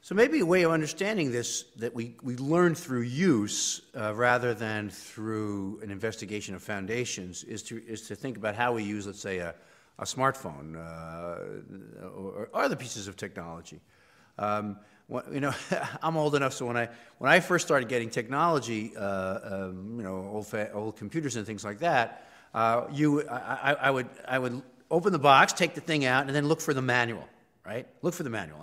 So maybe a way of understanding this, that we learn through use rather than through an investigation of foundations, is to think about how we use, let's say, a smartphone or other pieces of technology. You know, I'm old enough, so when I first started getting technology, you know, old computers and things like that, I would open the box, take the thing out, and then look for the manual, right? Look for the manual.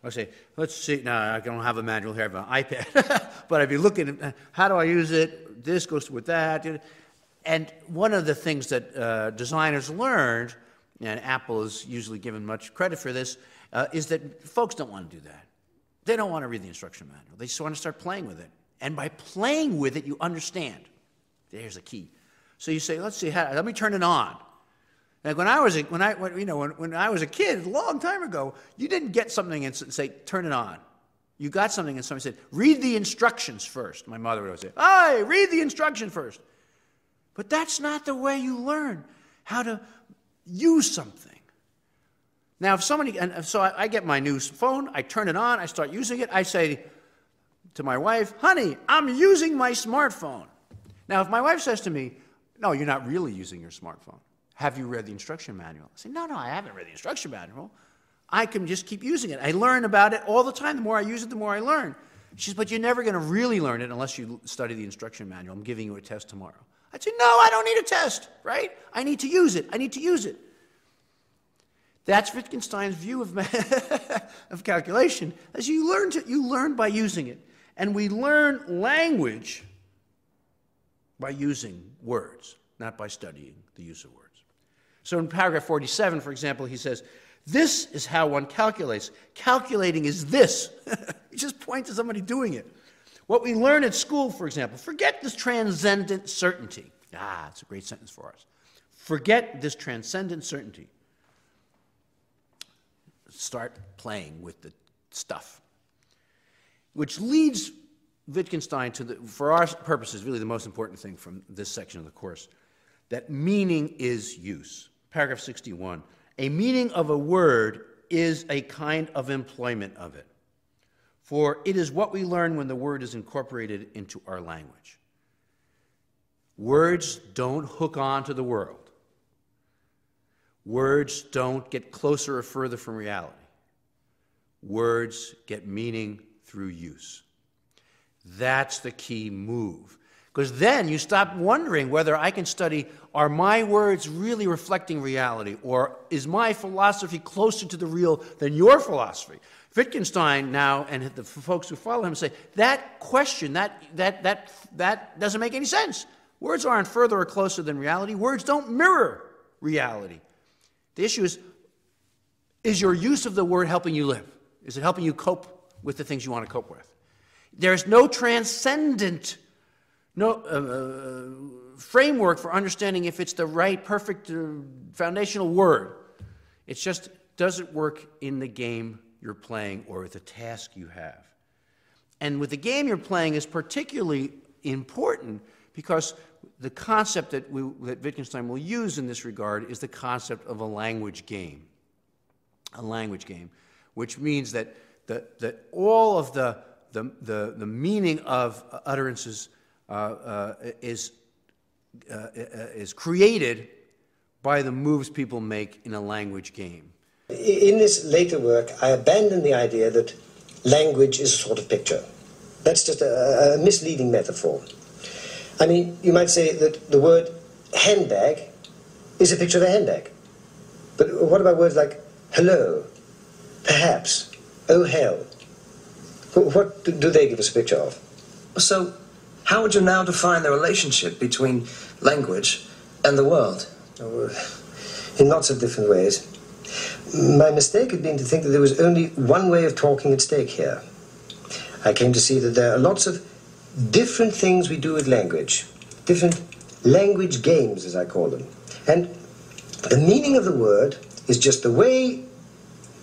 I'd say, let's see, no, I don't have a manual here, I have an iPad, but I'd be looking at how do I use it, this goes with that. And one of the things that designers learned, and Apple is usually given much credit for this, is that folks don't want to do that. They don't want to read the instruction manual. They just want to start playing with it. And by playing with it, you understand. There's a key. So you say, let's see, let me turn it on. Like when I was a kid, a long time ago, you didn't get something and say, turn it on. You got something and somebody said, read the instructions first. My mother would always say, hey, read the instruction first. But that's not the way you learn how to use something. Now, if somebody, and so I get my new phone, I turn it on, I start using it, I say to my wife, honey, I'm using my smartphone. Now, if my wife says to me, no, you're not really using your smartphone. Have you read the instruction manual? I say, no, I haven't read the instruction manual. I can just keep using it. I learn about it all the time. The more I use it, the more I learn. She says, but you're never going to really learn it unless you study the instruction manual. I'm giving you a test tomorrow. I'd say, no, I don't need a test, right? I need to use it. I need to use it. That's Wittgenstein's view of, of calculation, as you learn by using it. And we learn language by using words, not by studying the use of words. So in paragraph 47, for example, he says, this is how one calculates. Calculating is this. He just points to somebody doing it. What we learn at school, for example, forget this transcendent certainty. It's a great sentence for us. Forget this transcendent certainty. Start playing with the stuff. Which leads Wittgenstein to, for our purposes, really the most important thing from this section of the course, that meaning is use. Paragraph 61, a meaning of a word is a kind of employment of it, for it is what we learn when the word is incorporated into our language. Words don't hook on to the world. Words don't get closer or further from reality. Words get meaning through use. That's the key move. Because then you stop wondering whether I can study, are my words really reflecting reality, or is my philosophy closer to the real than your philosophy? Wittgenstein now, and the folks who follow him, say, that question, that doesn't make any sense. Words aren't further or closer than reality. Words don't mirror reality. The issue is your use of the word helping you live? Is it helping you cope with the things you want to cope with? There's no transcendent framework for understanding if it's the right, perfect, foundational word. It just doesn't work in the game you're playing or with the task you have. And with the game you're playing is particularly important because the concept that Wittgenstein will use in this regard is the concept of a language game. A language game, which means that all of the meaning of utterances is created by the moves people make in a language game. In this later work, I abandoned the idea that language is a sort of picture. That's just a misleading metaphor. I mean, you might say that the word handbag is a picture of a handbag. But what about words like hello, perhaps, oh hell? What do they give us a picture of? So, how would you now define the relationship between language and the world? Oh, in lots of different ways. My mistake had been to think that there was only one way of talking at stake here. I came to see that there are lots of different things we do with language, different language games, as I call them. And the meaning of the word is just the way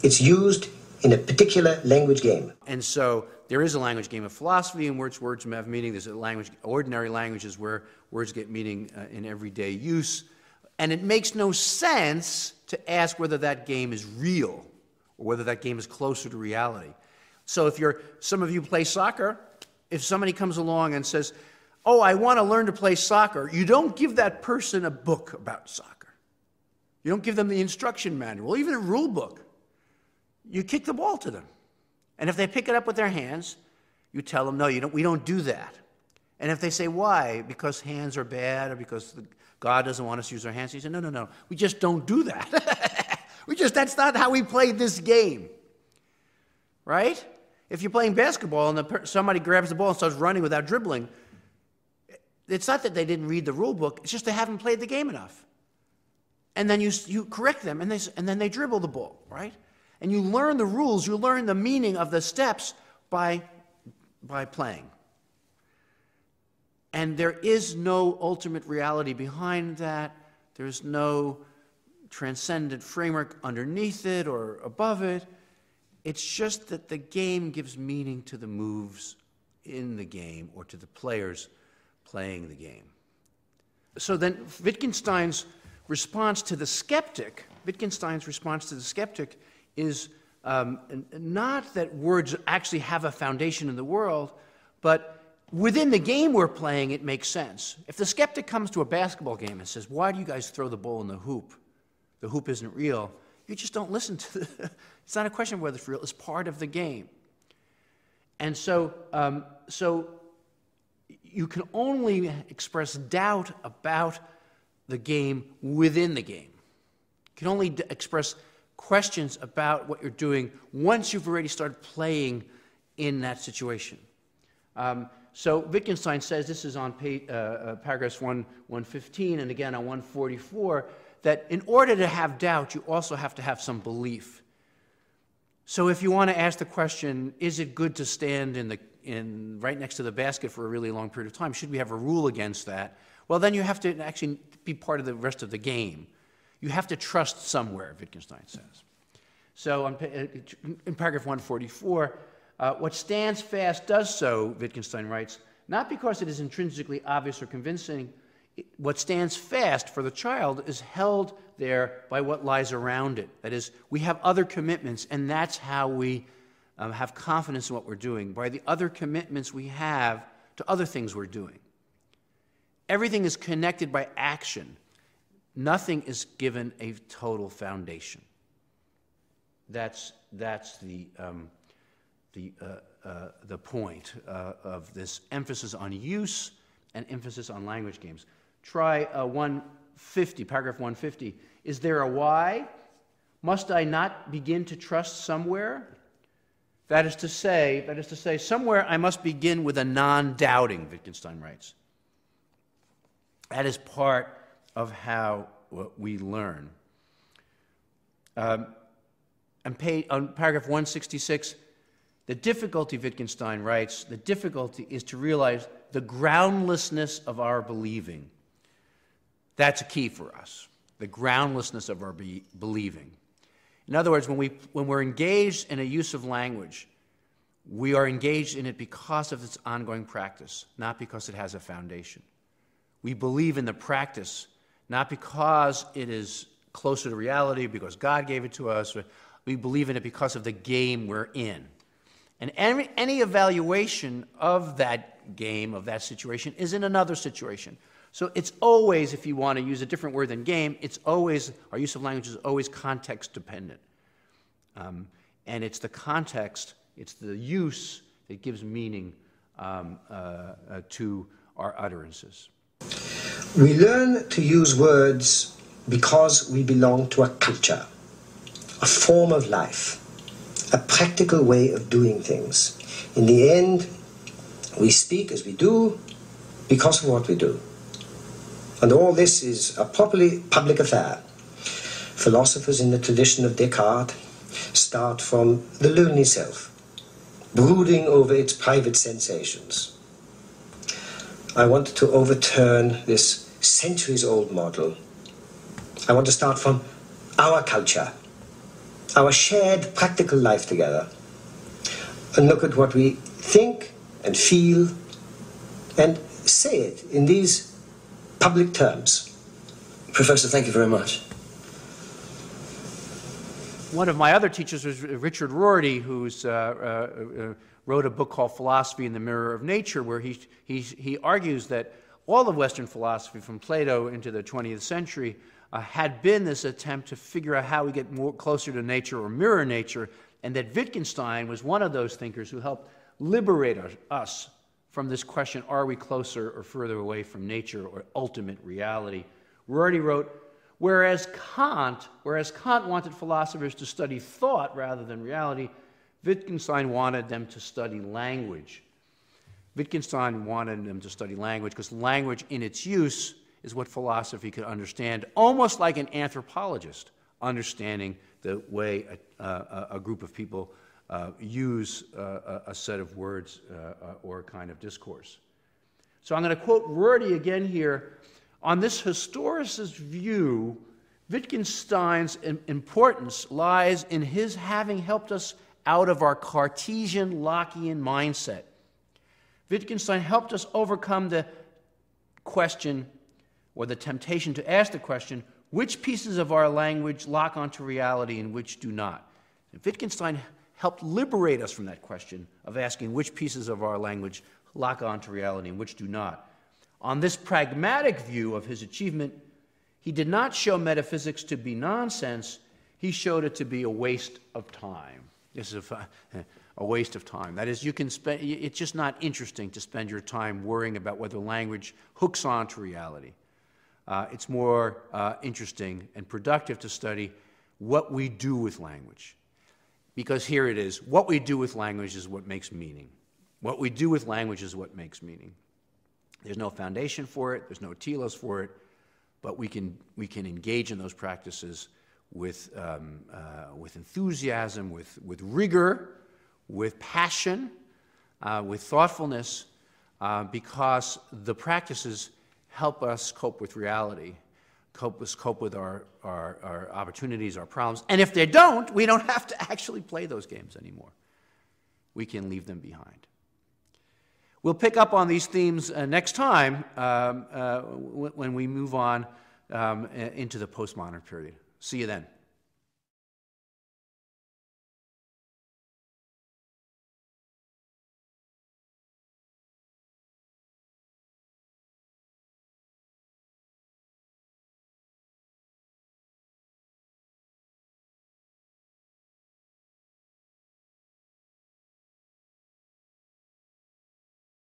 it's used in a particular language game. And so there is a language game of philosophy in which words have meaning. There's a language, ordinary languages where words get meaning in everyday use. And it makes no sense to ask whether that game is real or whether that game is closer to reality. So if some of you play soccer, if somebody comes along and says, oh, I want to learn to play soccer, you don't give that person a book about soccer. You don't give them the instruction manual, even a rule book. You kick the ball to them. And if they pick it up with their hands, you tell them, no, we don't do that. And if they say, why? Because hands are bad, or because God doesn't want us to use our hands, you say, no, we just don't do that. That's not how we play this game. Right? If you're playing basketball and somebody grabs the ball and starts running without dribbling, it's not that they didn't read the rule book, it's just they haven't played the game enough. And then you correct them, and then they dribble the ball, right? And you learn the rules, you learn the meaning of the steps by playing. And there is no ultimate reality behind that. There's no transcendent framework underneath it or above it. It's just that the game gives meaning to the moves in the game or to the players playing the game. So then Wittgenstein's response to the skeptic is not that words actually have a foundation in the world, but within the game we're playing, it makes sense. If the skeptic comes to a basketball game and says, why do you guys throw the ball in the hoop? The hoop isn't real. You just don't listen to it's not a question of whether it's real. It's part of the game. And so you can only express doubt about the game within the game. You can only express questions about what you're doing once you've already started playing in that situation. So Wittgenstein says, this is on paragraphs 115 and again on 144, that in order to have doubt, you also have to have some belief. So if you want to ask the question, is it good to stand right next to the basket for a really long period of time? Should we have a rule against that? Well, then you have to actually be part of the rest of the game. You have to trust somewhere, Wittgenstein says. So in paragraph 144, what stands fast does so, Wittgenstein writes, not because it is intrinsically obvious or convincing. What stands fast for the child is held there by what lies around it. That is, we have other commitments, and that's how we have confidence in what we're doing, by the other commitments we have to other things we're doing. Everything is connected by action. Nothing is given a total foundation. That's the point of this emphasis on use and emphasis on language games. Try 150, paragraph 150. Is there a why? Must I not begin to trust somewhere? That is to say, somewhere I must begin with a non-doubting, Wittgenstein writes. That is part of how we learn. On paragraph 166, the difficulty, Wittgenstein writes, the difficulty is to realize the groundlessness of our believing. That's a key for us, the groundlessness of our believing. In other words, when we're engaged in a use of language, we are engaged in it because of its ongoing practice, not because it has a foundation. We believe in the practice, not because it is closer to reality, because God gave it to us. We believe in it because of the game we're in. And any evaluation of that game, of that situation, is in another situation. So it's always, if you want to use a different word than game, it's always, our use of language is always context dependent. And it's the context, it's the use that gives meaning to our utterances. We learn to use words because we belong to a culture, a form of life, a practical way of doing things. In the end, we speak as we do because of what we do. And all this is a properly public affair. Philosophers in the tradition of Descartes start from the lonely self, brooding over its private sensations. I want to overturn this centuries-old model. I want to start from our culture, our shared practical life together, and look at what we think and feel and say it in these public terms. Professor, thank you very much. One of my other teachers was Richard Rorty, who's wrote a book called Philosophy in the Mirror of Nature, where he argues that all of Western philosophy, from Plato into the 20th century, had been this attempt to figure out how we get more closer to nature or mirror nature, and that Wittgenstein was one of those thinkers who helped liberate us from this question, are we closer or further away from nature or ultimate reality? Rorty wrote, whereas Kant wanted philosophers to study thought rather than reality, Wittgenstein wanted them to study language. Wittgenstein wanted them to study language because language in its use is what philosophy could understand, almost like an anthropologist understanding the way a group of people use a set of words or a kind of discourse. So I'm going to quote Rorty again here. On this historicist view, Wittgenstein's importance lies in his having helped us out of our Cartesian Lockean mindset. Wittgenstein helped us overcome the question, or the temptation to ask the question, which pieces of our language lock onto reality and which do not? And Wittgenstein helped liberate us from that question of asking which pieces of our language lock onto reality and which do not. On this pragmatic view of his achievement, he did not show metaphysics to be nonsense, he showed it to be a waste of time. This is a waste of time. That is, it's just not interesting to spend your time worrying about whether language hooks onto reality. It's more interesting and productive to study what we do with language. Because here it is, what we do with language is what makes meaning. What we do with language is what makes meaning. There's no foundation for it, there's no telos for it, but we can engage in those practices with enthusiasm, with rigor, with passion, with thoughtfulness, because the practices help us cope with reality, cope with our opportunities, our problems. And if they don't, we don't have to actually play those games anymore. We can leave them behind. We'll pick up on these themes next time when we move on into the postmodern period. See you then.